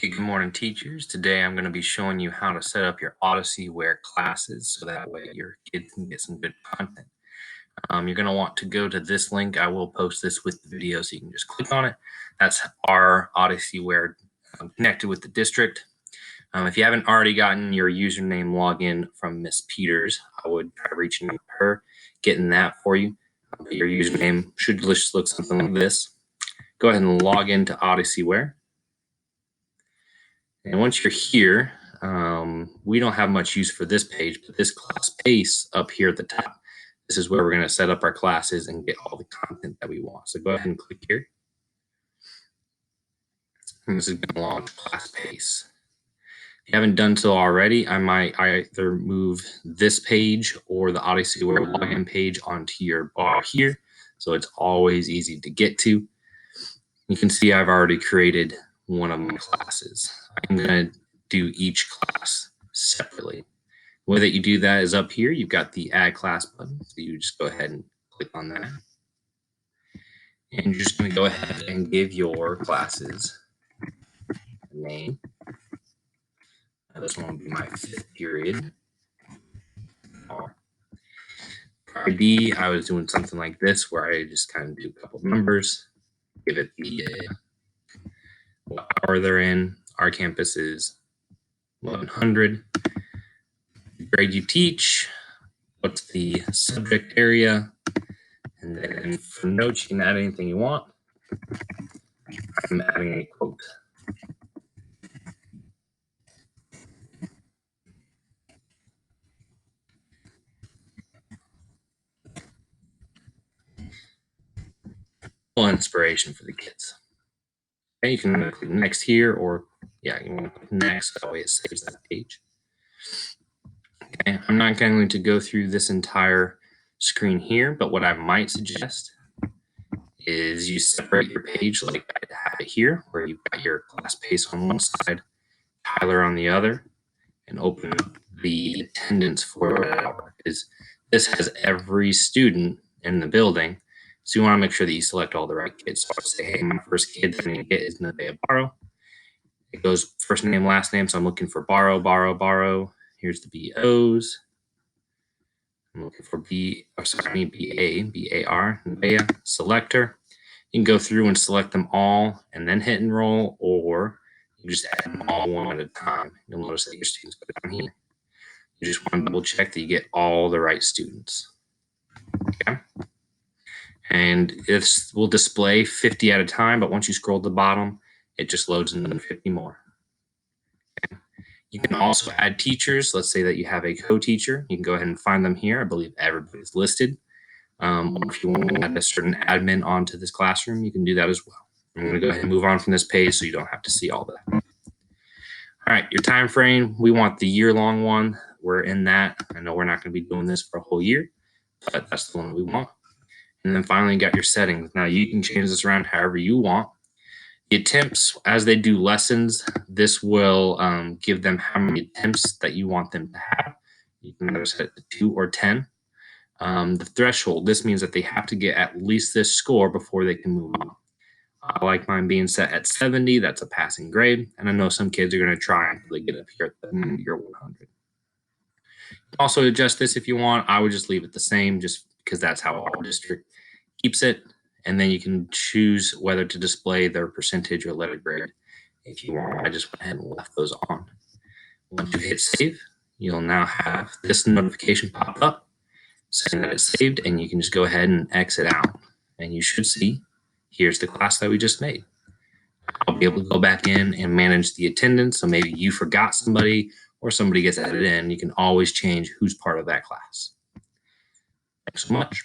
Hey, good morning, teachers. Today I'm going to be showing you how to set up your Odysseyware classes so that way your kids can get some good content. You're going to want to go to this link. I will post this with the video so you can just click on it. That's our Odysseyware connected with the district. If you haven't already gotten your username login from Miss Peters, I would try reaching out to her, getting that for you. Your username should just look something like this. Go ahead and log into Odysseyware. And once you're here, we don't have much use for this page, but this ClassPace up here at the top, this is where we're going to set up our classes and get all the content that we want. So go ahead and click here. And this is going to launch ClassPace. If you haven't done so already, I might either move this page or the Odysseyware login page onto your bar here. So it's always easy to get to. You can see I've already created one of my classes. I'm going to do each class separately. The way that you do that is up here. You've got the add class button. So you just go ahead and click on that. And you're just going to go ahead and give your classes a name. This one will be my 5th period. For ID, I was doing something like this where I just kind of do a couple numbers, give it the what hour they're in. Our campus is 1100. Grade you teach, what's the subject area, and then for notes you can add anything you want. I'm adding a quote. Inspiration for the kids. Okay, you can click next here, or yeah, you want to click next, that way it saves that page. Okay, I'm not going to go through this entire screen here, but what I might suggest is you separate your page like I have it here, where you've got your ClassPace on one side, Tyler on the other, and open up the attendance for that hour, because this has every student in the building. So you want to make sure that you select all the right kids. So I say, hey, my first kid that I'm going to get is Nevaeh Borrow. It goes first name, last name. So I'm looking for Borrow, Borrow, Borrow. Here's the BOs. I'm looking for B-A-R, Nevaeh, selector. You can go through and select them all and then hit enroll, or you just add them all one at a time. You'll notice that your students go down here. You just want to double check that you get all the right students. Okay. And this will display 50 at a time, but once you scroll to the bottom, it just loads another 50 more. Okay. You can also add teachers. Let's say that you have a co-teacher. You can go ahead and find them here. I believe everybody's listed. Or if you want to add a certain admin onto this classroom, you can do that as well. I'm going to go ahead and move on from this page so you don't have to see all that. All right, your time frame, we want the year-long one. We're in that. I know we're not going to be doing this for a whole year, but that's the one we want. And then finally, you got your settings. Now, you can change this around however you want. The attempts, as they do lessons, this will give them how many attempts that you want them to have. You can either set it to 2 or 10. The threshold, this means that they have to get at least this score before they can move on. I like mine being set at 70. That's a passing grade. And I know some kids are going to try until they get up here at the year 100. You can also adjust this if you want. I would just leave it the same just because that's how our district keeps it. And then you can choose whether to display their percentage or letter grade if you want. I just went ahead and left those on. Once you hit save, you'll now have this notification pop up saying that it's saved, and you can just go ahead and exit out. And you should see, here's the class that we just made. I'll be able to go back in and manage the attendance. So maybe you forgot somebody or somebody gets added in. You can always change who's part of that class. Thanks so much.